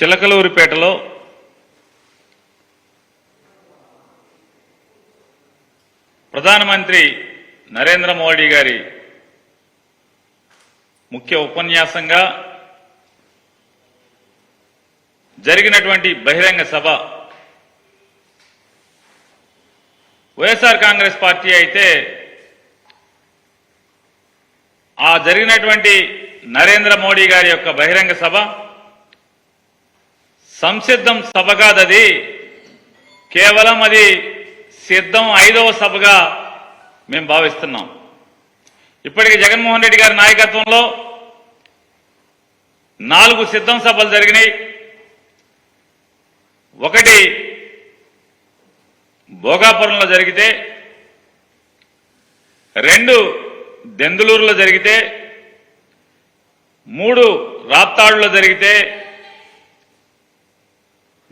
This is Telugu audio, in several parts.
చిలకలూరిపేటలో ప్రధానమంత్రి నరేంద్ర మోడీ గారి ముఖ్య ఉపన్యాసంగా జరిగినటువంటి బహిరంగ సభ వైఎస్ఆర్ కాంగ్రెస్ పార్టీ అయితే ఆ జరిగినటువంటి నరేంద్ర మోడీ గారి యొక్క బహిరంగ సభ సంసిద్ధం సభ కాదది, కేవలం అది సిద్ధం 5వ సభగా మేము భావిస్తున్నాం. ఇప్పటికి జగన్మోహన్ రెడ్డి గారి నాయకత్వంలో 4 సిద్ధం సభలు జరిగినాయి. ఒకటి భోగాపురంలో జరిగితే, 2 దెందులూరులో జరిగితే, 3 రాప్తాడులో జరిగితే,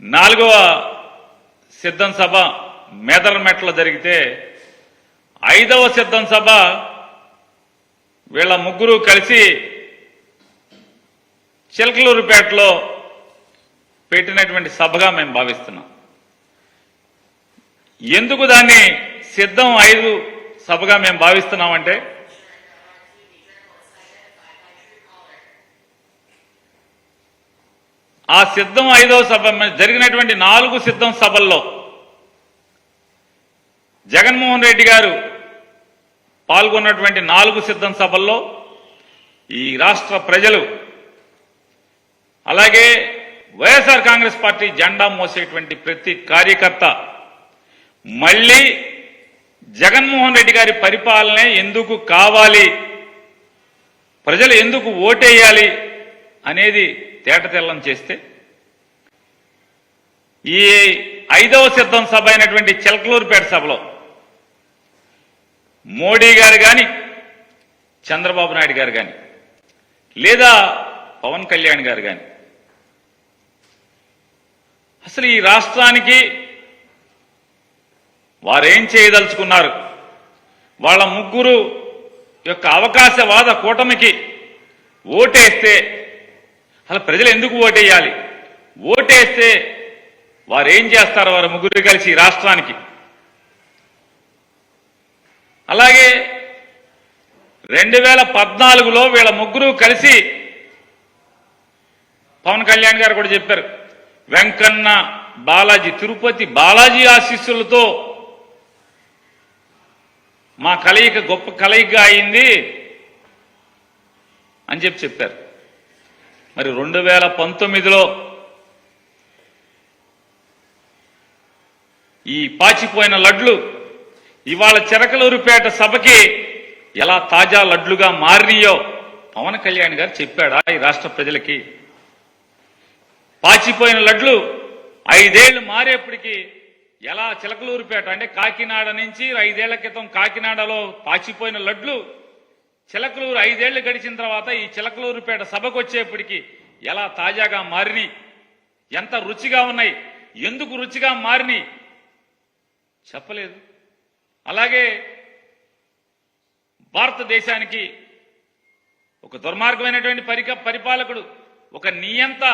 4వ సిద్ధం సభ మేదరమెట్లో జరిగితే, 5వ సిద్ధం సభ వీళ్ళ ముగ్గురు కలిసి చిలకలూరిపేటలో పెట్టినటువంటి సభగా మేము భావిస్తున్నాం. ఎందుకు దాన్ని సిద్ధం 5 సభగా మేము భావిస్తున్నామంటే, ఆ సిద్ధం 5వ సభ జరిగినటువంటి 4 సిద్ధం సభల్లో జగన్మోహన్ రెడ్డి గారు పాల్గొన్నటువంటి 4 సిద్ధం సభల్లో ఈ రాష్ట్ర ప్రజలు, అలాగే వైఎస్ఆర్ కాంగ్రెస్ పార్టీ జెండా మోసేటువంటి ప్రతి కార్యకర్త మళ్లీ జగన్మోహన్ రెడ్డి గారి పరిపాలనే ఎందుకు కావాలి, ప్రజలు ఎందుకు ఓటేయాలి అనేది తేటతెల్లం చేస్తే, ఈ 5వ సిద్ధం సభ అయినటువంటి చిలకలూరిపేట సభలో మోడీ గారు కానీ, చంద్రబాబు నాయుడు గారు కానీ, లేదా పవన్ కళ్యాణ్ గారు కానీ అసలు ఈ రాష్ట్రానికి వారేం చేయదలుచుకున్నారు, వాళ్ళ ముగ్గురు యొక్క అవకాశవాద కూటమికి ఓటేస్తే అసలు ప్రజలు ఎందుకు ఓటేయాలి, ఓటేస్తే వారేం చేస్తారు వారు ముగ్గురు కలిసి ఈ రాష్ట్రానికి. అలాగే 2014లో వీళ్ళ ముగ్గురు కలిసి పవన్ కళ్యాణ్ గారు కూడా చెప్పారు, వెంకన్న బాలాజీ, తిరుపతి బాలాజీ ఆశీస్సులతో మా కలయిక గొప్ప కలయికగా అయింది అని చెప్పారు. మరి 2019లో ఈ పాచిపోయిన లడ్లు ఇవాళ చిలకలూరిపేట సభకి ఎలా తాజా లడ్లుగా మారినాయో పవన్ కళ్యాణ్ గారు చెప్పాడా ఈ రాష్ట్ర ప్రజలకి? పాచిపోయిన లడ్లు 5 ఏళ్లు మారేప్పటికీ ఎలా చిలకలూరిపేట అంటే కాకినాడ నుంచి 5 ఏళ్ల క్రితం కాకినాడలో పాచిపోయిన లడ్లు చిలకలూరు 5 ఏళ్లు గడిచిన తర్వాత ఈ చిలకలూరిపేట సభకు వచ్చేప్పటికీ ఎలా తాజాగా మారినాయి, ఎంత రుచిగా ఉన్నాయి, ఎందుకు రుచిగా మారినాయి చెప్పలేదు. అలాగే భారతదేశానికి ఒక దుర్మార్గమైనటువంటి పరిపాలకుడు, ఒక నియంత,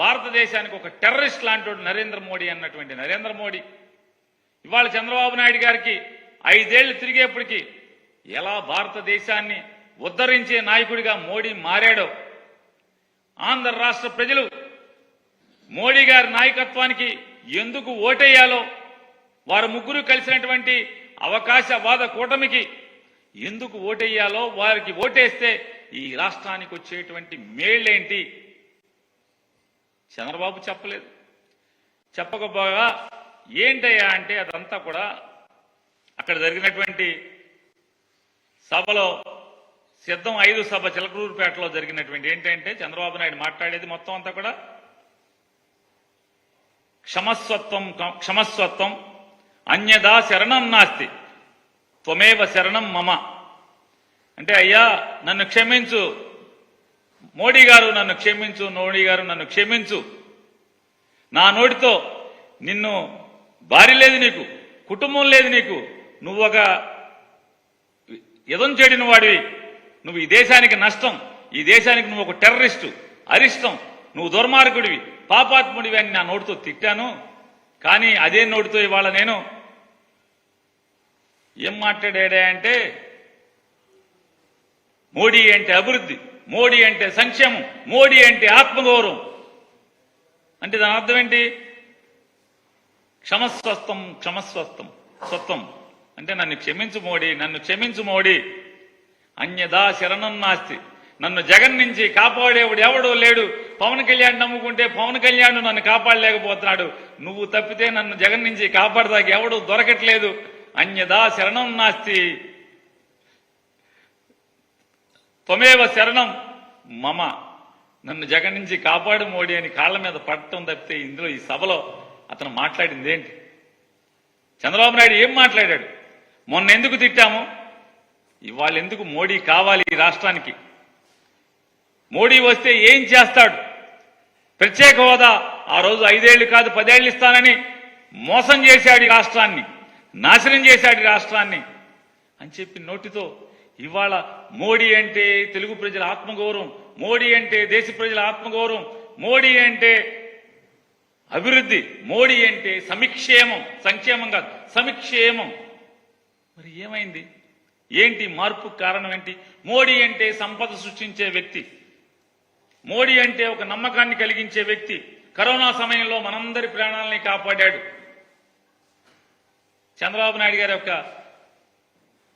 భారతదేశానికి ఒక టెర్రరిస్ట్ లాంటి నరేంద్ర మోడీ అన్నటువంటి నరేంద్ర మోడీ ఇవాళ చంద్రబాబు నాయుడు గారికి 5 ఏళ్లు తిరిగేప్పటికీ ఎలా భారతదేశాన్ని ఉద్ధరించే నాయకుడిగా మోడీ మారాడో, ఆంధ్ర రాష్ట్ర ప్రజలు మోడీ గారి నాయకత్వానికి ఎందుకు ఓటేయాలో, వారు ముగ్గురు కలిసినటువంటి అవకాశవాద కూటమికి ఎందుకు ఓటేయాలో, వారికి ఓటేస్తే ఈ రాష్ట్రానికి వచ్చేటువంటి మేళ్లేంటి చంద్రబాబు చెప్పలేదు. చెప్పకపోగా ఏంటయ్యా అంటే అదంతా కూడా అక్కడ జరిగినటువంటి సభలో సిద్ధం 5 సభ చిలకలూరుపేటలో జరిగినటువంటి ఏంటంటే చంద్రబాబు నాయుడు మాట్లాడేది మొత్తం అంతా కూడా క్షమస్వత్వం అన్యదా శరణం నాస్తి త్వమేవ శరణం మమ అంటే, అయ్యా నన్ను క్షమించు, మోడీ గారు నన్ను క్షమించు, మోడీ గారు నన్ను క్షమించు, నా నోటితో నిన్ను భార్య లేదు నీకు, కుటుంబం లేదు నీకు, నువ్వు ఒక ఎదం చెడిన వాడివి, నువ్వు ఈ దేశానికి నష్టం, ఈ దేశానికి నువ్వు ఒక టెర్రరిస్టు, అరిష్టం, నువ్వు దుర్మార్గుడివి, పాపాత్ముడివి అని నా నోటితో తిట్టాను. కానీ అదే నోటితో ఇవాళ నేను ఏం మాట్లాడా అంటే మోడీ అంటే అభివృద్ధి, మోడీ అంటే సంక్షేమం, మోడీ అంటే ఆత్మగౌరవం. అంటే దాని అర్థం ఏంటి? క్షమస్వస్థం క్షమస్వస్థం స్వత్వం అంటే నన్ను క్షమించు మోడీ, నన్ను క్షమించు మోడీ, అన్యదా శరణం నాస్తి. నన్ను జగన్ నుంచి కాపాడేవాడు ఎవడో లేడు. పవన్ కళ్యాణ్ నమ్ముకుంటే పవన్ కళ్యాణ్ నన్ను కాపాడలేకపోతున్నాడు. నువ్వు తప్పితే నన్ను జగన్ నుంచి కాపాడదాకా ఎవడు దొరకట్లేదు. అన్యదా శరణం నాస్తి, త్వమేవ శరణం మమ. నన్ను జగన్ నుంచి కాపాడు మోడీ అని కాళ్ల మీద పడటం తప్పితే ఇందులో ఈ సభలో అతను మాట్లాడింది ఏంటి? చంద్రబాబు నాయుడు ఏం మాట్లాడాడు? మొన్న ఎందుకు తిట్టాము, ఇవాళ ఎందుకు మోడీ కావాలి ఈ రాష్ట్రానికి? మోడీ వస్తే ఏం చేస్తాడు? ప్రత్యేక హోదా ఆ రోజు 5 ఏళ్లు కాదు 10 ఏళ్లు ఇస్తానని మోసం చేశాడు ఈ రాష్ట్రాన్ని, నాశనం చేశాడు ఈ రాష్ట్రాన్ని అని చెప్పి నోటితో ఇవాళ మోడీ అంటే తెలుగు ప్రజల ఆత్మగౌరవం, మోడీ అంటే దేశ ప్రజల ఆత్మగౌరవం, మోడీ అంటే అభివృద్ధి, మోడీ అంటే సమిక్షేమం, సంక్షేమం కాదు సమిక్షేమం. మరి ఏమైంది? ఏంటి మార్పు కారణం ఏంటి? మోడీ అంటే సంపద సృష్టించే వ్యక్తి, మోడీ అంటే ఒక నమ్మకాన్ని కలిగించే వ్యక్తి. కరోనా సమయంలో మనందరి ప్రాణాలని కాపాడాడు. చంద్రబాబు నాయుడు గారి యొక్క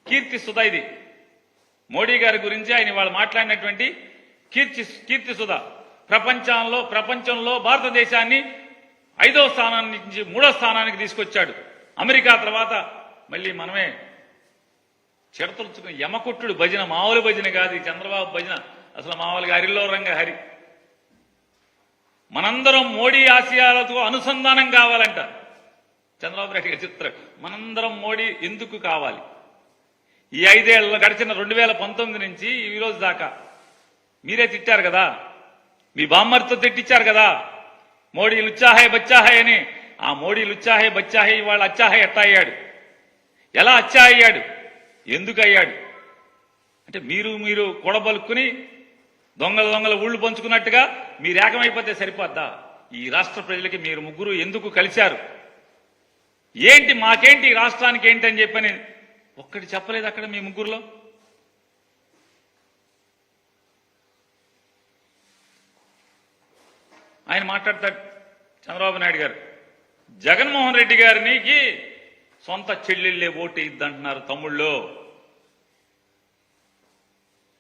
కీర్తి సుధా ఇది. మోడీ గారి గురించి ఆయన వాళ్ళు మాట్లాడినటువంటి కీర్తి సుధా. ప్రపంచంలో భారతదేశాన్ని 5వ స్థానాన్ని నుంచి 3వ స్థానానికి తీసుకొచ్చాడు. అమెరికా తర్వాత మళ్ళీ మనమే చెడతలుచుకుని యమకొట్టుడు భజన, మామూలు భజన కాదు ఈ చంద్రబాబు భజన, అసలు మామూలుగా హరిలో రంగ హరి. మనందరం మోడీ ఆశయాలతో అనుసంధానం కావాలంట చంద్రబాబు నాయుడు గారి చిత్రం. మనందరం మోడీ ఎందుకు కావాలి? ఈ 5 ఏళ్లలో గడిచిన 2019 నుంచి ఈ రోజు దాకా మీరే తిట్టారు కదా, మీ బామ్మర్తో తిట్టించారు కదా మోడీ లుచ్చాహే బచ్చాహే అని. ఆ మోడీ లుచ్చాహే బచ్చాహే ఇవాళ అచ్చాహే ఎట్టా అయ్యాడు? ఎలా అచ్చా అయ్యాడు? ఎందుకు అయ్యాడు అంటే మీరు కూడబలుక్కుని దొంగల ఊళ్ళు పంచుకున్నట్టుగా మీరు ఏకమైపోతే సరిపోద్దా? ఈ రాష్ట్ర ప్రజలకి మీరు ముగ్గురు ఎందుకు కలిశారు? ఏంటి మాకేంటి ఈ రాష్ట్రానికి ఏంటి అని చెప్పని ఒక్కటి చెప్పలేదు అక్కడ మీ ముగ్గురులో. ఆయన మాట్లాడతాడు చంద్రబాబు నాయుడు గారు, జగన్మోహన్ రెడ్డి గారికి సొంత చెల్లెళ్ళే ఓటు ఇద్దంటున్నారు తమ్ముళ్ళు.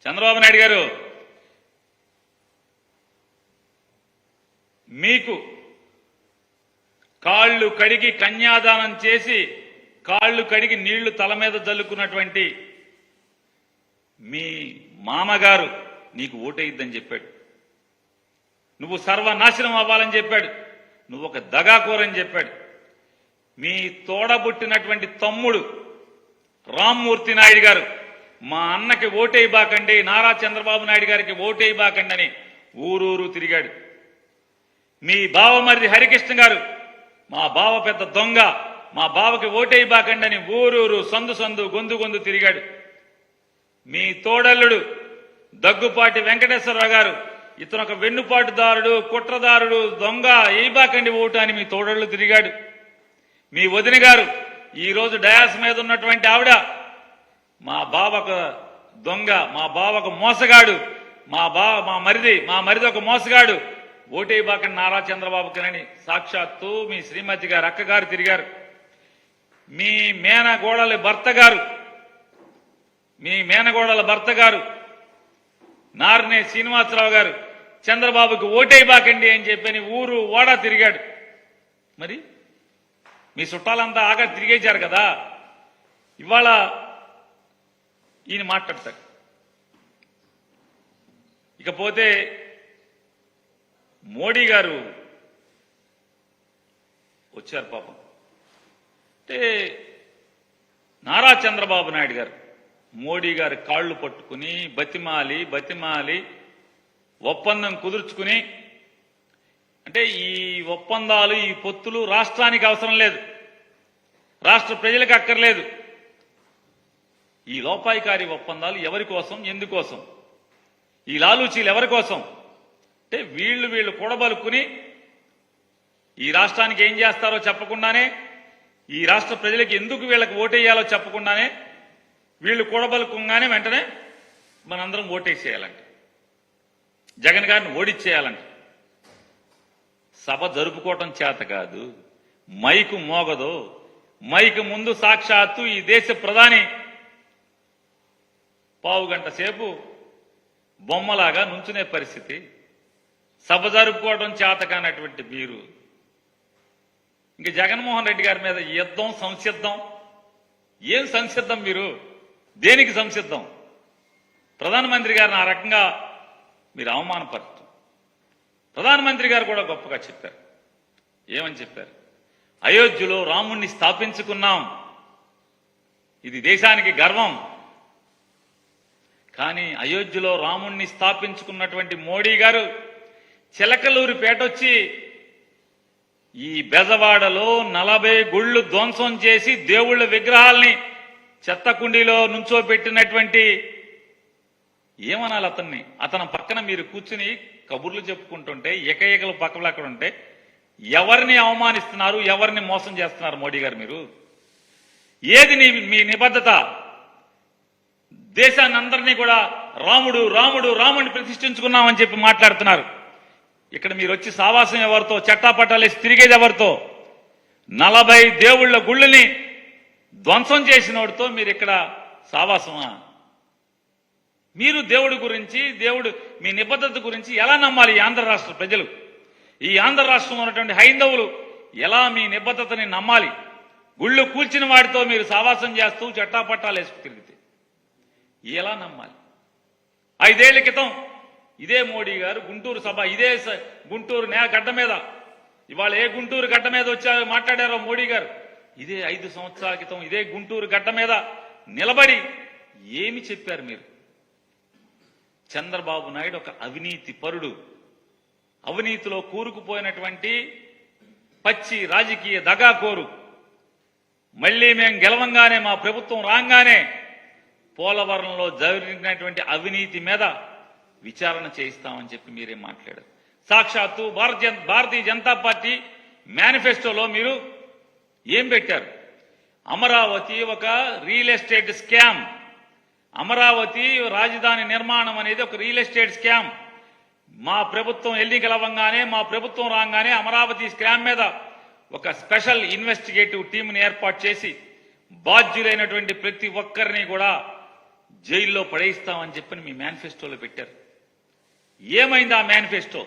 చంద్రబాబు నాయుడు గారు, మీకు కాళ్ళు కడిగి కన్యాదానం చేసి కాళ్ళు కడిగి నీళ్లు తల మీద జల్లుకున్నటువంటి మీ మామగారు నీకు ఓటేయిద్దని చెప్పాడు. నువ్వు సర్వనాశనం అవ్వాలని చెప్పాడు. నువ్వు ఒక దగాకోరని చెప్పాడు. మీ తోడబుట్టినటువంటి తమ్ముడు రామ్మూర్తి నాయుడు గారు మా అన్నకి ఓటేయబాకండి, నారా చంద్రబాబు నాయుడు గారికి ఓటేయబాకండి అని ఊరూరు తిరిగాడు. మీ బావమరిది హరికృష్ణ గారు మా బావ పెద్ద దొంగ, మా బావకి ఓటేయబాకండి అని ఊరూరు సందు గొంతు తిరిగాడు. మీ తోడల్లుడు దగ్గుపాటి వెంకటేశ్వరరావు గారు ఇతను ఒక వెన్నుపాటుదారుడు, కుట్రదారుడు, దొంగ, ఏయబాకండి ఓటు అని మీ తోడళ్ళు తిరిగాడు. మీ వదిన గారు ఈరోజు డయాస్ మీద ఉన్నటువంటి ఆవిడ మా బావకు దొంగ, మా బావకు మోసగాడు, మా మరిది ఒక మోసగాడు, ఓటేయబాకండి నారా చంద్రబాబుకనని సాక్షాత్తు మీ శ్రీమతి గారు అక్కగారు తిరిగారు. మీ మేనగోడల భర్త గారు నార్నే శ్రీనివాసరావు గారు చంద్రబాబుకి ఓటేయబాకండి అని చెప్పని ఊరు ఓడా తిరిగాడు. మరి మీ చుట్టాలంతా ఆగా తిరిగేశారు కదా. ఇవాళ ఈయన మాట్లాడతాడు. ఇకపోతే మోడీ గారు వచ్చారు పాపం. అంటే నారా చంద్రబాబు నాయుడు గారు మోడీ గారి కాళ్లు పట్టుకుని బతిమాలి ఒప్పందం కుదుర్చుకుని, అంటే ఈ ఒప్పందాలు ఈ పొత్తులు రాష్ట్రానికి అవసరం లేదు, రాష్ట్ర ప్రజలకు అక్కర్లేదు. ఈ లోపాయికారి ఒప్పందాలు ఎవరి కోసం, ఎందుకోసం? ఈ లాలూచీలు ఎవరి కోసం? అంటే వీళ్ళు కూడబలుకుని ఈ రాష్ట్రానికి ఏం చేస్తారో చెప్పకుండానే, ఈ రాష్ట్ర ప్రజలకు ఎందుకు వీళ్ళకి ఓటేయాలో చెప్పకుండానే, వీళ్ళు కూడబలుకుంగానే వెంటనే మనందరం ఓటేసేయాలంట, జగన్ గారిని ఓడిచ్చేయాలంట. సభ జరుపుకోవటం చేత కాదు, మైకు మోగదు. మైకు ముందు సాక్షాత్తు ఈ దేశ ప్రధాని పావుగంట సేపు బొమ్మలాగా నుంచునే పరిస్థితి. సభ జరుపుకోవడం చేత కానటువంటి మీరు ఇంక జగన్మోహన్ రెడ్డి గారి మీద యుద్ధం, సంసిద్ధం. ఏం సంసిద్ధం? మీరు దేనికి సంసిద్ధం? ప్రధానమంత్రి గారిని ఆ రకంగా మీరు అవమానపరచు. ప్రధానమంత్రి గారు కూడా గొప్పగా చెప్పారు. ఏమని చెప్పారు? అయోధ్యలో రాముణ్ణి స్థాపించుకున్నాం, ఇది దేశానికి గర్వం. కానీ అయోధ్యలో రాముణ్ణి స్థాపించుకున్నటువంటి మోడీ గారు చిలకలూరిపేట వచ్చి ఈ బెజవాడలో 40 గుళ్ళు ధ్వంసం చేసి దేవుళ్ళ విగ్రహాల్ని చెత్తకుండీలో నుంచోబెట్టినటువంటి, ఏమనాలి అతన్ని? అతని పక్కన మీరు కూర్చుని కబుర్లు చెప్పుకుంటుంటే, ఏకైకలు పక్కలు అక్కడ ఉంటే ఎవరిని అవమానిస్తున్నారు, ఎవరిని మోసం చేస్తున్నారు మోడీ గారు? మీరు ఏది మీ నిబద్ధత? దేశాన్ని అందరినీ కూడా రాముడు రాముడు రాముడిని ప్రతిష్ఠించుకున్నామని చెప్పి మాట్లాడుతున్నారు. ఇక్కడ మీరు వచ్చి సావాసం ఎవరితో, చట్టాపట్టాలేసి తిరిగేది ఎవరితో? 40 దేవుళ్ల గుళ్ళని ధ్వంసం చేసినోడితో మీరు ఇక్కడ సావాసమా? మీరు దేవుడి గురించి, దేవుడు మీ నిబద్ధత గురించి ఎలా నమ్మాలి ఈ ఆంధ్ర రాష్ట్ర ప్రజలు? ఈ ఆంధ్ర రాష్ట్రంలో ఉన్నటువంటి హైందవులు ఎలా మీ నిబద్ధతని నమ్మాలి? గుళ్ళు కూల్చిన వాడితో మీరు సావాసం చేస్తూ చట్టాపట్టాలు వేసుకు తిరిగితే ఎలా నమ్మాలి? 5 ఏళ్ల క్రితం ఇదే మోడీ గారు గుంటూరు సభ, ఇదే గుంటూరు గడ్డ మీద, ఇవాళ ఏ గుంటూరు గడ్డ మీద వచ్చారో మాట్లాడారో మోడీ గారు, ఇదే 5 సంవత్సరాల క్రితం ఇదే గుంటూరు గడ్డ మీద నిలబడి ఏమి చెప్పారు మీరు? చంద్రబాబు నాయుడు ఒక అవినీతి పరుడు, అవినీతిలో కూరుకుపోయినటువంటి పచ్చి రాజకీయ దగాకోరు. మళ్లీ మేం గెలవంగానే, మా ప్రభుత్వం రాగానే పోలవరంలో జరిగినటువంటి అవినీతి మీద విచారణ చేయిస్తామని చెప్పి మీరేం మాట్లాడారు? సాక్షాత్తు భారతీయ జనతా పార్టీ మేనిఫెస్టోలో మీరు ఏం పెట్టారు? అమరావతి ఒక రియల్ ఎస్టేట్ స్కామ్, అమరావతి రాజధాని నిర్మాణం అనేది ఒక రియల్ ఎస్టేట్ స్కామ్. మా ప్రభుత్వం ఎన్నికలవ్వగానే, మా ప్రభుత్వం రాగానే అమరావతి స్కామ్ మీద ఒక స్పెషల్ ఇన్వెస్టిగేటివ్ టీంని ఏర్పాటు చేసి బాధ్యులైనటువంటి ప్రతి ఒక్కరిని కూడా జైల్లో పడేయిస్తామని చెప్పని మీ మేనిఫెస్టోలో పెట్టారు. ఏమైంది ఆ మేనిఫెస్టో?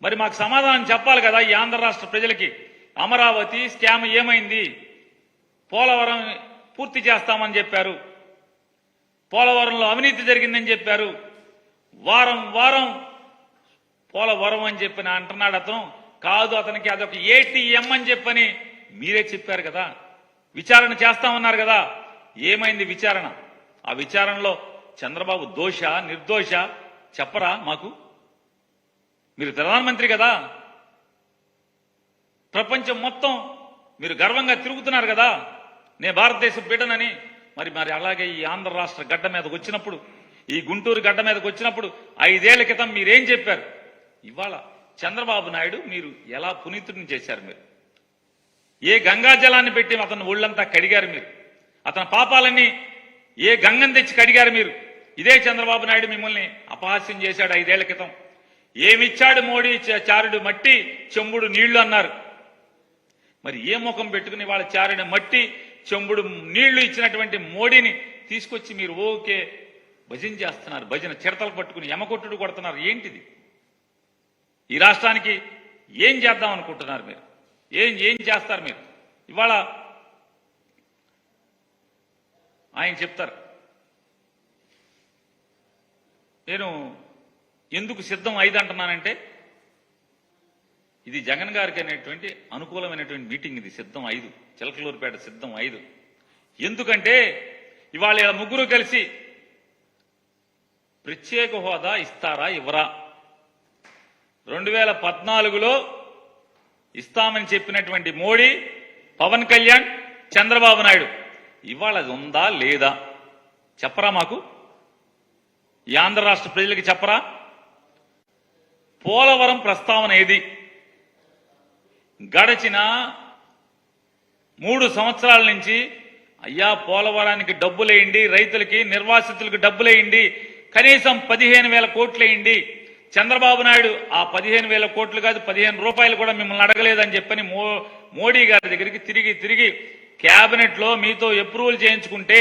మరి మాకు సమాధానం చెప్పాలి కదా ఈ ఆంధ్ర రాష్ట్ర ప్రజలకి. అమరావతి స్కామ్ ఏమైంది? పోలవరం పూర్తి చేస్తామని చెప్పారు, పోలవరంలో అవినీతి జరిగిందని చెప్పారు, వారం వారం పోలవరం అని చెప్పని అంటున్నాడు అతను. కాదు, అతనికి అదొక ఏటీఎం అని చెప్పని మీరే చెప్పారు కదా. విచారణ చేస్తామన్నారు కదా. ఏమైంది విచారణ? ఆ విచారణలో చంద్రబాబు దోష నిర్దోష చెప్పరా మాకు? మీరు ప్రధానమంత్రి కదా, ప్రపంచం మొత్తం మీరు గర్వంగా తిరుగుతున్నారు కదా, నేను భారతదేశ బిడ్డనని. మరి అలాగే ఈ ఆంధ్ర రాష్ట్ర గడ్డ మీదకి వచ్చినప్పుడు, ఈ గుంటూరు గడ్డ మీదకి వచ్చినప్పుడు 5 ఏళ్ల క్రితం మీరేం చెప్పారు? ఇవాళ చంద్రబాబు నాయుడు మీరు ఎలా పునీతుడిని చేశారు? మీరు ఏ గంగా జలాన్ని పెట్టి అతను ఒళ్ళంతా కడిగారు? మీరు అతని పాపాలన్నీ ఏ గంగను తెచ్చి కడిగారు? మీరు ఇదే చంద్రబాబు నాయుడు మిమ్మల్ని అపహాస్యం చేశాడు 5 ఏళ్ల క్రితం. ఏమిచ్చాడు మోడీ? చారుడు మట్టి చెంబుడు నీళ్లు అన్నారు. మరి ఏ ముఖం పెట్టుకుని వాళ్ళ చారుడు మట్టి చెంబుడు నీళ్లు ఇచ్చినటువంటి మోడీని తీసుకొచ్చి మీరు ఓకే భజన చేస్తున్నారు? భజన చిరతలు పట్టుకుని యమకొట్టుడు కొడుతున్నారు. ఏంటిది? ఈ రాష్ట్రానికి ఏం చేద్దాం అనుకుంటున్నారు మీరు? ఏం చేస్తారు మీరు? ఇవాళ ఆయన చెప్తారు, నేను ఎందుకు సిద్ధం 5 అంటున్నానంటే, ఇది జగన్ గారికి అనేటువంటి అనుకూలమైనటువంటి మీటింగ్. ఇది సిద్ధం 5, చిలకలూరుపేట సిద్ధం 5. ఎందుకంటే ఇవాళ ఇలా ముగ్గురు కలిసి ప్రత్యేక హోదా ఇస్తారా ఇవ్వరా? 2014లో ఇస్తామని చెప్పినటువంటి మోడీ, పవన్ కళ్యాణ్, చంద్రబాబు నాయుడు ఇవాళ అది ఉందా లేదా చెప్పరా మాకు? ఈ ఆంధ్ర రాష్ట్ర ప్రజలకి చెప్పరా? పోలవరం ప్రస్తావన ఏది? గడచిన 3 సంవత్సరాల నుంచి అయ్యా పోలవరానికి డబ్బులేయండి, రైతులకి నిర్వాసితులకు డబ్బులేయండి, కనీసం 15,000 కోట్లేయండి. చంద్రబాబు నాయుడు ఆ 15,000 కోట్లు కాదు 15 రూపాయలు కూడా మిమ్మల్ని అడగలేదని చెప్పని మోడీ గారి దగ్గరికి తిరిగి కేబినెట్ లో మీతో అప్రూవల్ చేయించుకుంటే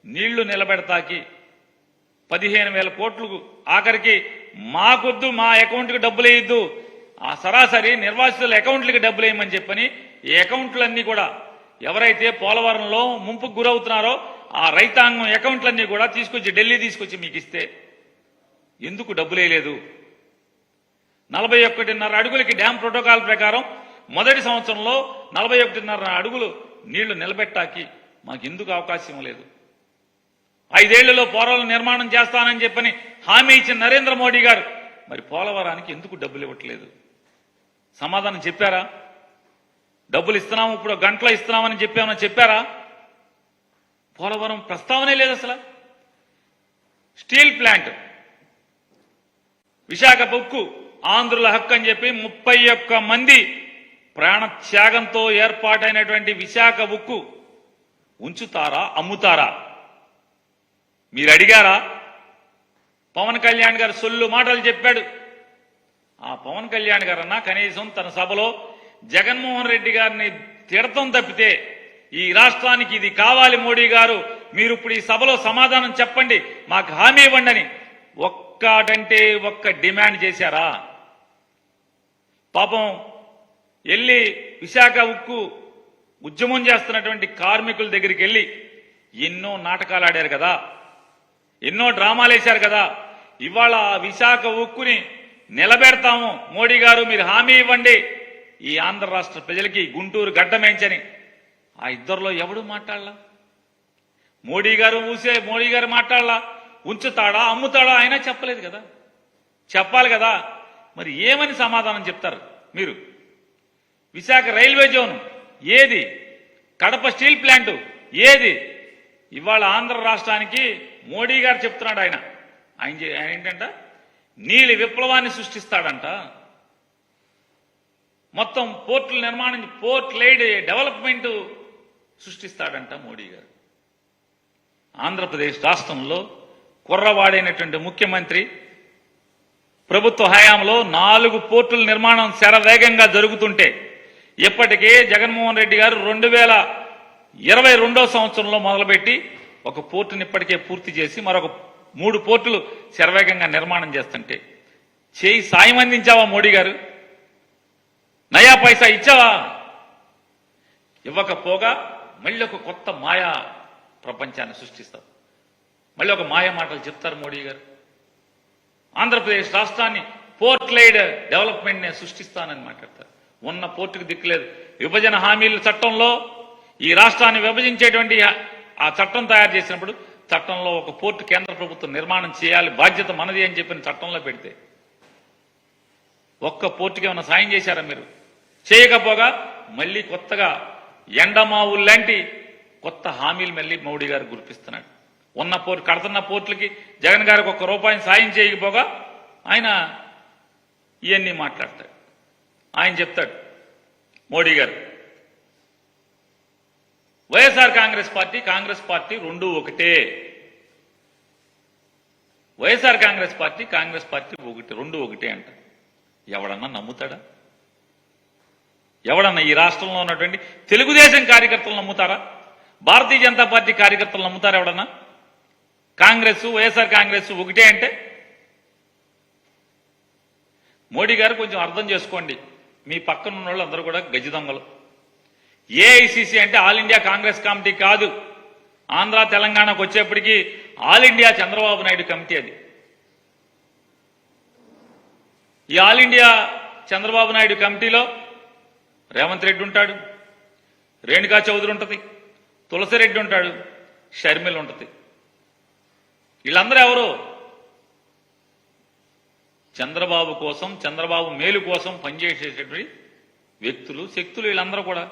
నీళ్లు నిలబెడతాకి 15,000 కోట్లు ఆఖరికి మాకొద్దు, మా అకౌంట్కి డబ్బులు వేయద్దు, ఆ సరాసరి నిర్వాసితుల అకౌంట్లకి డబ్బులు వేయమని చెప్పని ఈ అకౌంట్లన్నీ కూడా ఎవరైతే పోలవరంలో ముంపుకు గురవుతున్నారో ఆ రైతాంగం అకౌంట్లన్నీ కూడా తీసుకొచ్చి ఢిల్లీ తీసుకొచ్చి మీకు ఇస్తే ఎందుకు డబ్బులు వేయలేదు? 41.5 అడుగులకి డ్యాం ప్రోటోకాల్ ప్రకారం మొదటి సంవత్సరంలో 41.5 అడుగులు నీళ్లు నిలబెట్టాకి మాకు ఎందుకు అవకాశం లేదు? 5 ఏళ్లలో పోలవరం నిర్మాణం చేస్తానని చెప్పని హామీ ఇచ్చిన నరేంద్ర మోడీ గారు మరి పోలవరానికి ఎందుకు డబ్బులు ఇవ్వట్లేదు? సమాధానం చెప్పారా? డబ్బులు ఇస్తున్నాము, ఇప్పుడు గంటలో ఇస్తున్నామని చెప్పారా? పోలవరం ప్రస్తావనే లేదు అసలు. స్టీల్ ప్లాంట్, విశాఖ ఉక్కు ఆంధ్రుల హక్కు అని చెప్పి 31 మంది ప్రాణ త్యాగంతో ఏర్పాటైనటువంటి విశాఖ ఉక్కు ఉంచుతారా, అమ్ముతారా? మీరు అడిగారా? పవన్ కళ్యాణ్ గారు సొల్లు మాటలు చెప్పాడు. ఆ పవన్ కళ్యాణ్ గారన్నా కనీసం తన సభలో జగన్మోహన్ రెడ్డి గారిని తిడతం తప్పితే ఈ రాష్ట్రానికి ఇది కావాలి మోడీ గారు, మీరు ఇప్పుడు ఈ సభలో సమాధానం చెప్పండి, మాకు హామీ ఇవ్వండి అని ఒక్కటంటే ఒక్క డిమాండ్ చేశారా? పాపం వెళ్ళి విశాఖ ఉక్కు ఉద్యమం చేస్తున్నటువంటి కార్మికుల దగ్గరికి వెళ్ళి ఎన్నో నాటకాలు ఆడారు కదా, ఎన్నో డ్రామాలు వేశారు కదా. ఇవాళ విశాఖ ఉక్కుని నిలబెడతాము మోడీ గారు, మీరు హామీ ఇవ్వండి ఈ ఆంధ్ర రాష్ట్ర ప్రజలకి గుంటూరు గడ్డమేంచని. ఆ ఇద్దరిలో ఎవడు మాట్లాడలా? మోడీ గారు మాట్లాడలా. ఉంచుతాడా, అమ్ముతాడా అయినా చెప్పలేదు కదా, చెప్పాలి కదా. మరి ఏమని సమాధానం చెప్తారు మీరు? విశాఖ రైల్వే జోన్ ఏది? కడప స్టీల్ ప్లాంట్ ఏది? ఇవాళ ఆంధ్ర రాష్ట్రానికి మోడీ గారు చెప్తున్నాడు, ఆయన ఏంటంట నీలి విప్లవాన్ని సృష్టిస్తాడంట. మొత్తం పోర్టుల నిర్మాణం, పోర్ట్ లైడ్ డెవలప్మెంట్ సృష్టిస్తాడంట మోడీ గారు. ఆంధ్రప్రదేశ్ రాష్ట్రంలో కుర్రవాడైనటువంటి ముఖ్యమంత్రి ప్రభుత్వ హయాంలో 4 పోర్టుల నిర్మాణం శరవేగంగా జరుగుతుంటే ఇప్పటికే జగన్మోహన్ రెడ్డి గారు 2022 సంవత్సరంలో మొదలుపెట్టి ఒక పోర్టుని ఇప్పటికే పూర్తి చేసి మరొక 3 పోర్టులు శరవేగంగా నిర్మాణం చేస్తుంటే చేయి సాయం అందించావా మోడీ గారు? నయా పైసా ఇచ్చావా? ఇవ్వకపోగా మళ్ళీ ఒక కొత్త మాయా ప్రపంచాన్ని సృష్టిస్తావు, మళ్ళీ ఒక మాయా మాటలు చెప్తారు మోడీ గారు. ఆంధ్రప్రదేశ్ రాష్ట్రాన్ని పోర్ట్ లైడ్ డెవలప్మెంట్ ని సృష్టిస్తానని మాట్లాడతారు. ఉన్న పోర్టుకు దిక్కులేదు. విభజన హామీల చట్టంలో ఈ రాష్ట్రాన్ని విభజించేటువంటి ఆ చట్టం తయారు చేసినప్పుడు చట్టంలో ఒక పోర్టు కేంద్ర ప్రభుత్వం నిర్మాణం చేయాలి, బాధ్యత మనది అని చెప్పిన చట్టంలో పెడితే ఒక్క పోర్టుకి ఏమైనా సాయం చేశారా మీరు? చేయకపోగా మళ్ళీ కొత్తగా ఎండమావుల్లాంటి కొత్త హామీలు మళ్ళీ మోడీ గారు గుర్తిస్తున్నాడు. ఉన్న కడుతున్న పోర్టులకి జగన్ గారికి ₹1 సాయం చేయకపోగా ఆయన ఇవన్నీ మాట్లాడతాడు. ఆయన చెప్తాడు మోడీ గారు, వైఎస్ఆర్ కాంగ్రెస్ పార్టీ రెండూ ఒకటే. వైఎస్ఆర్ కాంగ్రెస్ పార్టీ రెండూ ఒకటే అంట. ఎవడన్నా నమ్ముతాడా? ఎవడన్నా ఈ రాష్ట్రంలో ఉన్నటువంటి తెలుగుదేశం కార్యకర్తలు నమ్ముతారా? భారతీయ జనతా పార్టీ కార్యకర్తలు నమ్ముతారా? ఎవడన్నా వైఎస్ఆర్ కాంగ్రెస్ ఒకటే అంటే? మోడీ గారు కొంచెం అర్థం చేసుకోండి, మీ పక్కన ఉన్న వాళ్ళు అందరూ కూడా గజదొంగలు. ఏఐసిసి అంటే ఆల్ ఇండియా కాంగ్రెస్ కమిటీ కాదు. ఆంధ్ర తెలంగాణకు వచ్చేప్పటికీ all India Chandrababu Naidu committee అది. ఈ ఆల్ ఇండియా చంద్రబాబు నాయుడు కమిటీలో రేవంత్ రెడ్డి ఉంటాడు, రేణుకా చౌదరి ఉంటుంది, తులసిరెడ్డి ఉంటాడు, షర్మిల ఉంటుంది. వీళ్ళందరూ ఎవరు? చంద్రబాబు కోసం, చంద్రబాబు మేలు కోసం పనిచేసేటువంటి వ్యక్తులు, శక్తులు వీళ్ళందరూ కూడా.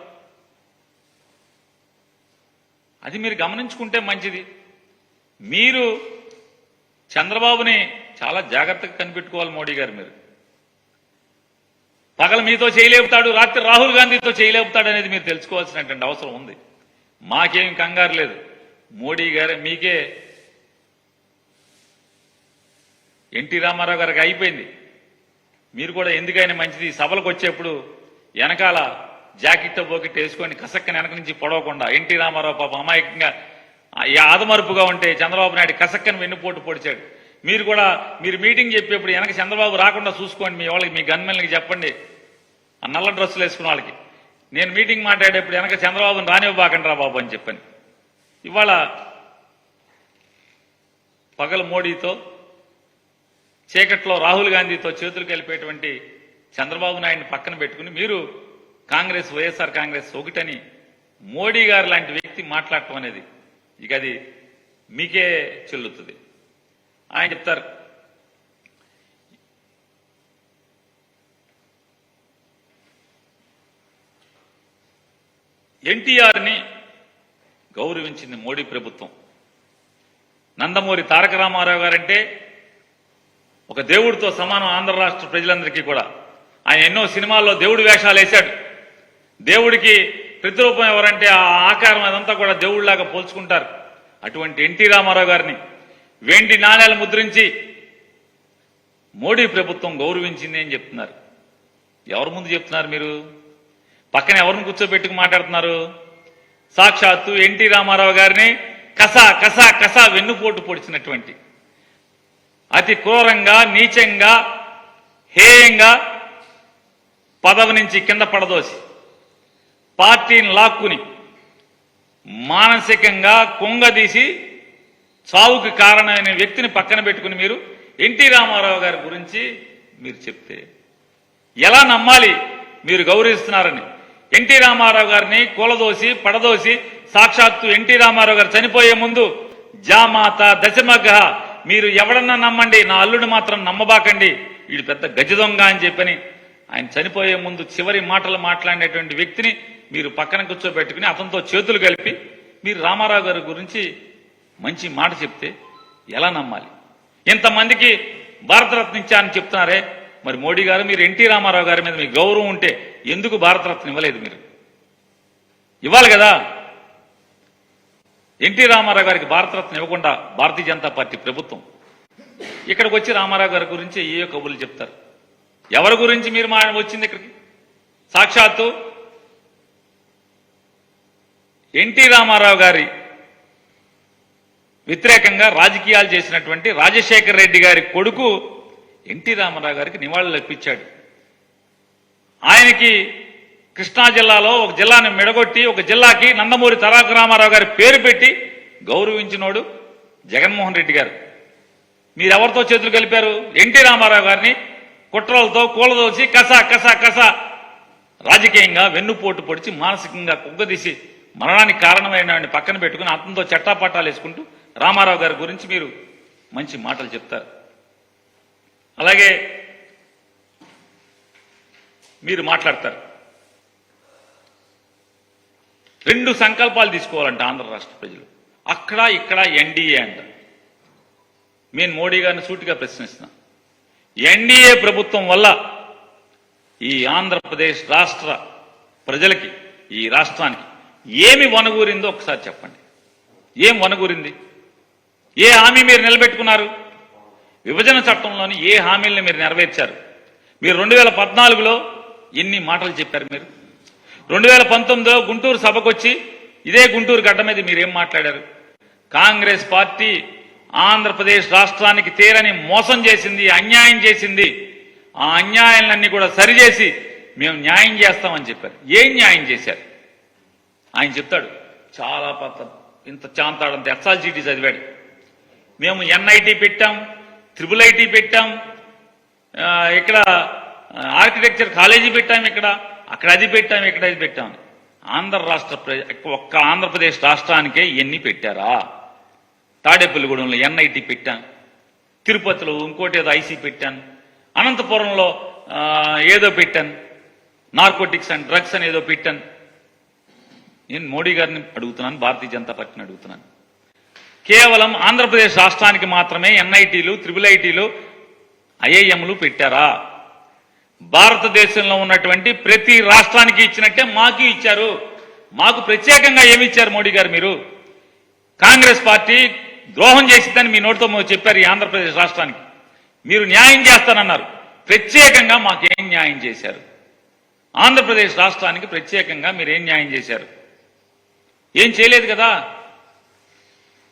అది మీరు గమనించుకుంటే మంచిది. మీరు చంద్రబాబుని చాలా జాగ్రత్తగా కనిపెట్టుకోవాలి మోడీ గారు. మీరు పగల మీతో చేయలేపుతాడు, రాత్రి రాహుల్ గాంధీతో చేయలేపుతాడు అనేది మీరు తెలుసుకోవాల్సినటువంటి అవసరం ఉంది. మాకేం కంగారు లేదు. మోడీ గారు మీకే ఎన్టీ రామారావు గారికి అయిపోయింది. మీరు కూడా ఎందుకైనా మంచిది సభలకు వచ్చేప్పుడు వెనకాల జాకెట్ పోకెట్ వేసుకొని కసక్కని వెనక నుంచి పొడవకుండా, ఎన్టీ రామారావు పాప అమాయకంగా ఆదమరుపుగా ఉంటే చంద్రబాబు నాయుడు కసక్కని వెన్నుపోటు పొడిచాడు. మీరు కూడా మీరు మీటింగ్ చెప్పేప్పుడు వెనక చంద్రబాబు రాకుండా చూసుకోండి. మీ వాళ్ళకి, మీ గన్మెన్లకి చెప్పండి, ఆ నల్ల డ్రెస్సులు వేసుకున్న వాళ్ళకి, నేను మీటింగ్ మాట్లాడేప్పుడు వెనక చంద్రబాబుని రానివ్వబాకండి రా బాబు అని చెప్పని. ఇవాళ పగలు మోడీతో, చీకట్లో రాహుల్ గాంధీతో చేతులు కలిపేటువంటి చంద్రబాబు నాయుడిని పక్కన పెట్టుకుని మీరు కాంగ్రెస్, వైఎస్ఆర్ కాంగ్రెస్ ఒకటని మోడీ గారు లాంటి వ్యక్తి మాట్లాడటం అనేది ఇక అది మీకే చెల్లుతుంది. ఆయన చెప్తారు, ఎన్టీఆర్ని గౌరవించింది మోడీ ప్రభుత్వం. నందమూరి తారక రామారావు గారంటే ఒక దేవుడితో సమానం ఆంధ్ర రాష్ట్ర ప్రజలందరికీ కూడా. ఆయన ఎన్నో సినిమాల్లో దేవుడి వేషాలు వేశాడు. దేవుడికి ప్రతిరూపం ఎవరంటే ఆ ఆకారం అదంతా కూడా దేవుడిలాగా పోల్చుకుంటారు. అటువంటి ఎన్టీ రామారావు గారిని వెండి నాణేలు ముద్రించి మోడీ ప్రభుత్వం గౌరవించింది అని చెప్తున్నారు. ఎవరి ముందు చెప్తున్నారు మీరు? పక్కన ఎవరిని కూర్చోబెట్టుకు మాట్లాడుతున్నారు? సాక్షాత్తు ఎన్టీ రామారావు గారిని కసా కసా కసా వెన్నుపోటు పొడిచినటువంటి, అతి క్రూరంగా, నీచంగా, హేయంగా పదవి నుంచి కింద పడదోసి పార్టీని లాక్కుని మానసికంగా కుంగదీసి చావుకి కారణమైన వ్యక్తిని పక్కన పెట్టుకుని మీరు ఎన్టీ రామారావు గారి గురించి మీరు చెప్తే ఎలా నమ్మాలి మీరు గౌరవిస్తున్నారని? ఎన్టీ రామారావు గారిని కూలదోసి పడదోసి సాక్షాత్తు ఎన్టీ రామారావు గారు చనిపోయే ముందు జామాత దశమగ మీరు ఎవడన్నా నమ్మండి, నా అల్లుడు మాత్రం నమ్మబాకండి, వీడు పెద్ద గజ దొంగ అని చెప్పని ఆయన చనిపోయే ముందు చివరి మాటలు మాట్లాడినటువంటి వ్యక్తిని మీరు పక్కన కూర్చోబెట్టుకుని అతనితో చేతులు కలిపి మీరు రామారావు గారి గురించి మంచి మాట చెప్తే ఎలా నమ్మాలి? ఇంతమందికి భారతరత్న ఇచ్చారని చెప్తున్నారే, మరి మోడీ గారు మీరు ఎన్టీ రామారావు గారి మీద మీకు గౌరవం ఉంటే ఎందుకు భారతరత్న ఇవ్వలేదు? మీరు ఇవ్వాలి కదా. ఎన్టీ రామారావు గారికి భారతరత్న ఇవ్వకుండా భారతీయ జనతా పార్టీ ప్రభుత్వం ఇక్కడికి వచ్చి రామారావు గారి గురించి ఏ కబుర్లు చెప్తారు. ఎవరి గురించి మీరు వచ్చింది ఇక్కడికి? సాక్షాత్తు ఎన్టీ రామారావు గారి వ్యతిరేకంగా రాజకీయాలు చేసినటువంటి రాజశేఖర్ రెడ్డి గారి కొడుకు ఎన్టీ రామారావు గారికి నివాళులు అర్పించాడు. ఆయనకి కృష్ణా జిల్లాలో ఒక జిల్లాని మెడగొట్టి ఒక జిల్లాకి నందమూరి తారక రామారావు గారి పేరు పెట్టి గౌరవించినోడు జగన్మోహన్ రెడ్డి గారు. మీరెవరితో చేతులు కలిపారు? ఎన్టీ రామారావు గారిని కుట్రలతో కూలదోసి కసా కసా కసా రాజకీయంగా వెన్నుపోటు పొడిచి మానసికంగా కుగ్గదీసి మరణానికి కారణమైన పక్కన పెట్టుకుని అతనితో చట్టాపట్టాలు వేసుకుంటూ రామారావు గారి గురించి మీరు మంచి మాటలు చెప్తారు. అలాగే మీరు మాట్లాడతారు, 2 సంకల్పాలు తీసుకోవాలంట ఆంధ్ర రాష్ట్ర ప్రజలు, అక్కడ ఇక్కడ ఎన్డీఏ అంట. నేను మోడీ గారిని సూటిగా ప్రశ్నిస్తున్నా, ఎన్డీఏ ప్రభుత్వం వల్ల ఈ ఆంధ్రప్రదేశ్ రాష్ట్ర ప్రజలకి, ఈ రాష్ట్రానికి ఏమి వనగూరిందో ఒకసారి చెప్పండి. ఏం వనగూరింది? ఏ హామీ మీరు నిలబెట్టుకున్నారు? విభజన చట్టంలోని ఏ హామీలను మీరు నెరవేర్చారు? మీరు 2014లో ఎన్ని మాటలు చెప్పారు? మీరు 2019లో గుంటూరు సభకొచ్చి ఇదే గుంటూరు గడ్డ మీద మీరేం మాట్లాడారు? కాంగ్రెస్ పార్టీ ఆంధ్రప్రదేశ్ రాష్ట్రానికి తీరని మోసం చేసింది, అన్యాయం చేసింది, ఆ అన్యాయాలన్నీ కూడా సరిచేసి మేము న్యాయం చేస్తామని చెప్పారు. ఏం న్యాయం చేశారు? ఆయన చెప్తాడు, చాలా ఇంత చాంతాడంత ఎస్ఆర్జీటీ చదివాడు. మేము ఎన్ఐటీ పెట్టాం, ట్రిపుల్ పెట్టాం, ఇక్కడ ఆర్కిటెక్చర్ కాలేజీ పెట్టాం, ఇక్కడ అక్కడ అది పెట్టాం, ఇక్కడ అది పెట్టాం. ఒక్క ఆంధ్రప్రదేశ్ రాష్ట్రానికే ఎన్ని పెట్టారా? తాడేపల్లిగూడెంలో ఎన్ఐటీ పెట్టాను, తిరుపతిలో ఇంకోటి ఏదో ఐసీ పెట్టాను, అనంతపురంలో ఏదో పెట్టాను, నార్కోటిక్స్ అండ్ డ్రగ్స్ అని ఏదో పెట్టాను. నేను మోడీ గారిని అడుగుతున్నాను, భారతీయ జనతా పార్టీని అడుగుతున్నాను, కేవలం ఆంధ్రప్రదేశ్ రాష్ట్రానికి మాత్రమే ఎన్ఐటీలు, ట్రిపుల్ ఐటీలు, ఐఐఎంలు పెట్టారా? భారతదేశంలో ఉన్నటువంటి ప్రతి రాష్ట్రానికి ఇచ్చినట్టే మాకు ఇచ్చారు. మాకు ప్రత్యేకంగా ఏమి ఇచ్చారు మోడీ గారు? మీరు కాంగ్రెస్ పార్టీ ద్రోహం చేసిందని మీ నోటితో చెప్పారు ఈ ఆంధ్రప్రదేశ్ రాష్ట్రానికి. మీరు న్యాయం చేస్తానన్నారు. ప్రత్యేకంగా మాకేం న్యాయం చేశారు? ఆంధ్రప్రదేశ్ రాష్ట్రానికి ప్రత్యేకంగా మీరేం న్యాయం చేశారు? ఏం చేయలేదు కదా.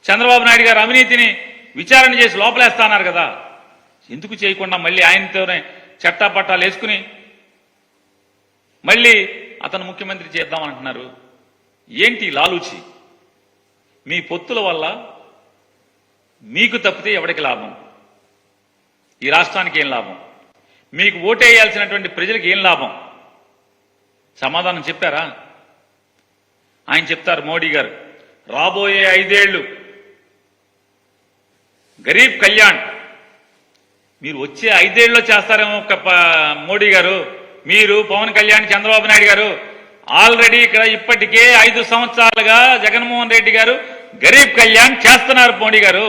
చంద్రబాబు నాయుడు గారు అవినీతిని విచారణ చేసి లోపలేస్తాన్నారు కదా. ఎందుకు చేయకుండా మళ్ళీ ఆయనతోనే చట్టాపట్టాలు వేసుకుని మళ్ళీ అతను ముఖ్యమంత్రి చేద్దామంటున్నారు? ఏంటి లాలూచి? మీ పొత్తుల వల్ల మీకు తప్పితే ఎవరికి లాభం? ఈ రాష్ట్రానికి ఏం లాభం? మీకు ఓటేయాల్సినటువంటి ప్రజలకు ఏం లాభం? సమాధానం చెప్పారా? ఆయన చెప్తారు మోడీ గారు, రాబోయే 5 ఏళ్లు గరీబ్ కళ్యాణ్ మీరు వచ్చే 5 ఏళ్లలో చేస్తారేమో మోడీ గారు. మీరు పవన్ కళ్యాణ్, చంద్రబాబు నాయుడు గారు ఆల్రెడీ ఇక్కడ ఇప్పటికే 5 సంవత్సరాలుగా జగన్మోహన్ రెడ్డి గారు గరీబ్ కళ్యాణ్ చేస్తున్నారు. మోడీ గారు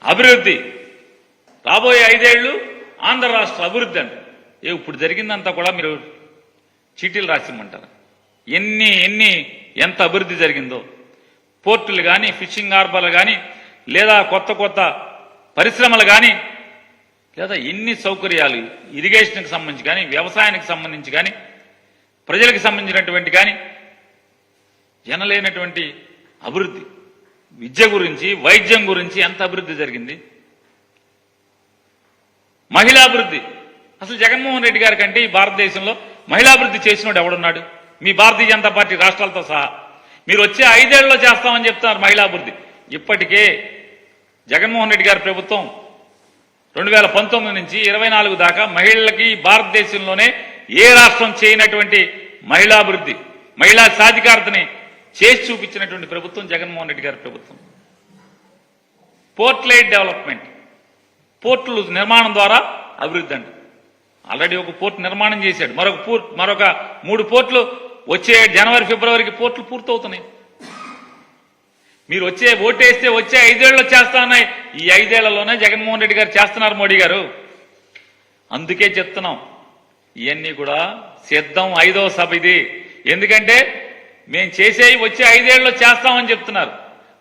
అభివృద్ధి, రాబోయే 5 ఏళ్లు ఆంధ్ర రాష్ట్ర అభివృద్ధి అంటే ఇప్పుడు జరిగిందంతా కూడా మీరు చీటీలు రాసిమ్మంటారు. ఎంత అభివృద్ధి జరిగిందో, పోర్టులు కానీ, ఫిషింగ్ హార్బర్లు కానీ, లేదా కొత్త కొత్త పరిశ్రమలు కానీ, లేదా ఎన్ని సౌకర్యాలు ఇరిగేషన్కి సంబంధించి కానీ, వ్యవసాయానికి సంబంధించి కానీ, ప్రజలకు సంబంధించినటువంటి కానీ జనలేనటువంటి అభివృద్ధి, విద్య గురించి, వైద్యం గురించి ఎంత అభివృద్ధి జరిగింది. మహిళాభివృద్ధి, అసలు జగన్మోహన్ రెడ్డి గారి కంటే ఈ భారతదేశంలో మహిళాభివృద్ధి చేసినోడు ఎవడున్నాడు? మీ భారతీయ జనతా పార్టీ రాష్ట్రాలతో సహా. మీరు వచ్చే 5 ఏళ్లలో చేస్తామని చెప్తున్నారు మహిళాభివృద్ధి. ఇప్పటికే జగన్మోహన్ రెడ్డి గారి ప్రభుత్వం 2019 నుంచి 24 దాకా మహిళలకి భారతదేశంలోనే ఏ రాష్ట్రం చేయనటువంటి మహిళాభివృద్ధి, మహిళా సాధికారతని చేసి చూపించినటువంటి ప్రభుత్వం జగన్మోహన్ రెడ్డి గారి ప్రభుత్వం. పోర్ట్ లైట్ డెవలప్మెంట్, పోర్టులు నిర్మాణం ద్వారా అభివృద్ధి అంట. ఆల్రెడీ ఒక పోర్టు నిర్మాణం చేశాడు. మరొక 3 పోర్టులు వచ్చే జనవరి, ఫిబ్రవరికి పోర్టులు పూర్తవుతున్నాయి. మీరు ఓటేస్తే వచ్చే 5 ఏళ్లలో చేస్తా ఉన్నాయి. ఈ 5 ఏళ్లలోనే జగన్మోహన్ రెడ్డి గారు చేస్తున్నారు మోడీ గారు. అందుకే చెప్తున్నాం, ఇవన్నీ కూడా సిద్ధం 5వ సభ ఇది. ఎందుకంటే మేము చేసేవి వచ్చే 5 ఏళ్లలో చేస్తామని చెప్తున్నారు.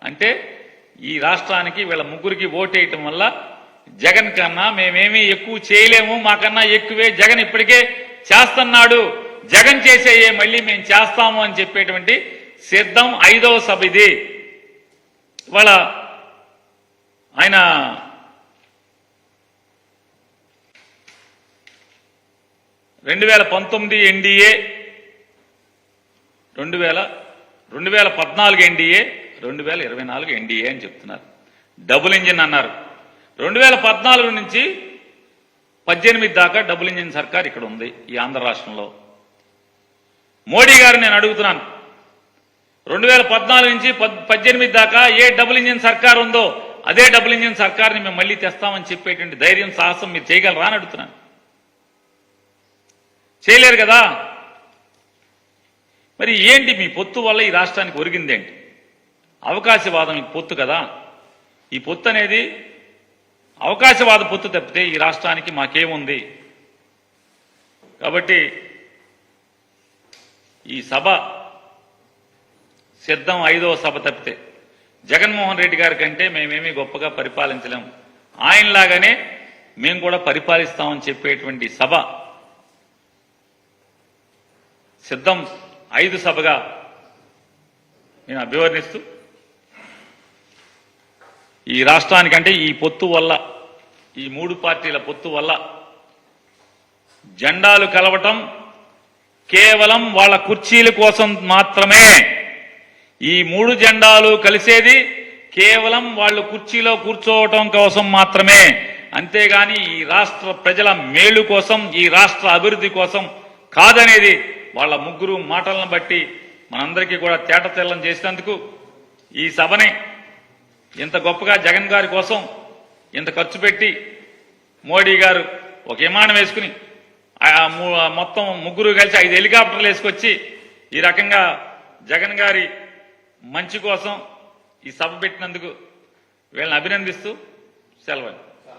అంటే ఈ రాష్ట్రానికి వీళ్ళ ముగ్గురికి ఓటేయటం వల్ల జగన్ కన్నా మేమేమీ ఎక్కువ చేయలేము, మాకన్నా ఎక్కువే జగన్ ఇప్పటికే చేస్తున్నాడు, జగన్ చేసేయే మళ్ళీ మేము చేస్తాము అని చెప్పేటువంటి సిద్ధం 5వ సభ ఇది. ఇవాళ ఆయన ఎన్డీఏ 2014 ఎన్డీఏ 2024 ఎన్డీఏ అని చెప్తున్నారు. డబుల్ ఇంజిన్ అన్నారు. 2014 నుంచి 18 దాకా డబుల్ ఇంజిన్ సర్కార్ ఇక్కడ ఉంది ఈ ఆంధ్ర రాష్ట్రంలో. మోడీ గారు నేను అడుగుతున్నాను, 2014 నుంచి 18 దాకా ఏ డబుల్ ఇంజిన్ సర్కార్ ఉందో అదే డబుల్ ఇంజిన్ సర్కార్ని మేము మళ్ళీ తెస్తామని చెప్పేటువంటి ధైర్యం, సాహసం మీరు చేయగలరా అని అడుగుతున్నాను. చేయలేరు కదా. మరి ఏంటి మీ పొత్తు వల్ల ఈ రాష్ట్రానికి ఒరిగిందేంటి? అవకాశవాదం ఈ పొత్తు కదా. ఈ పొత్తు అనేది అవకాశవాద పొత్తు తప్పితే ఈ రాష్ట్రానికి మాకేముంది? కాబట్టి ఈ సభ సిద్ధం 5వ సభ తప్పితే జగన్మోహన్ రెడ్డి గారి కంటే మేమేమీ గొప్పగా పరిపాలించలేము, ఆయనలాగానే మేము కూడా పరిపాలిస్తామని చెప్పేటువంటి సభ సిద్ధం 5 సభగా నేను అభివర్ణిస్తూ, ఈ రాష్ట్రానికంటే ఈ పొత్తు వల్ల, ఈ 3 పార్టీల పొత్తు వల్ల జెండాలు కలవటం కేవలం వాళ్ళ కుర్చీల కోసం మాత్రమే. ఈ 3 జెండాలు కలిసేది కేవలం వాళ్ళు కుర్చీలో కూర్చోవటం కోసం మాత్రమే. అంతేగాని ఈ రాష్ట్ర ప్రజల మేలు కోసం, ఈ రాష్ట్ర అభివృద్ధి కోసం కాదనేది వాళ్ళ ముగ్గురు మాటలను బట్టి మనందరికీ కూడా తేటతెల్లం చేసినందుకు ఈ సభని ఇంత గొప్పగా జగన్ గారి కోసం ఇంత ఖర్చు పెట్టి మోడీ గారు ఒక విమానం వేసుకుని మొత్తం ముగ్గురు కలిసి 5 హెలికాప్టర్లు వేసుకొచ్చి ఈ రకంగా జగన్ గారి మంచి కోసం ఈ సభ పెట్టినందుకు వీళ్ళని అభినందిస్తూ సెలవు.